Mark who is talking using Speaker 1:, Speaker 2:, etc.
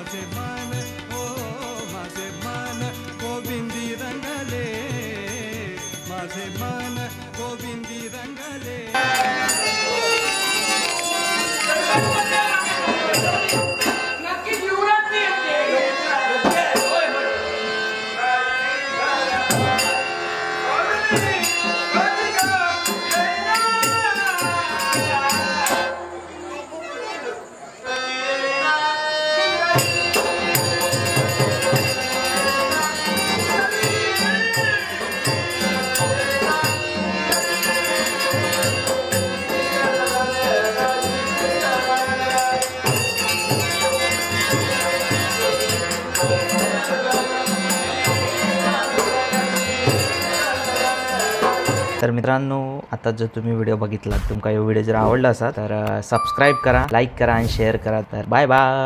Speaker 1: माझे मन ओ माझे मन गोविंदी रंगले, माझे मन गोविंदी रंगले।
Speaker 2: तर मित्रांनो, आता जर तुम्ही व्हिडिओ बघितला, तुमका हा व्हिडिओ जर आवडला असा तर सबस्क्राइब करा, लाईक करा आणि शेअर करा। तर बाय बाय।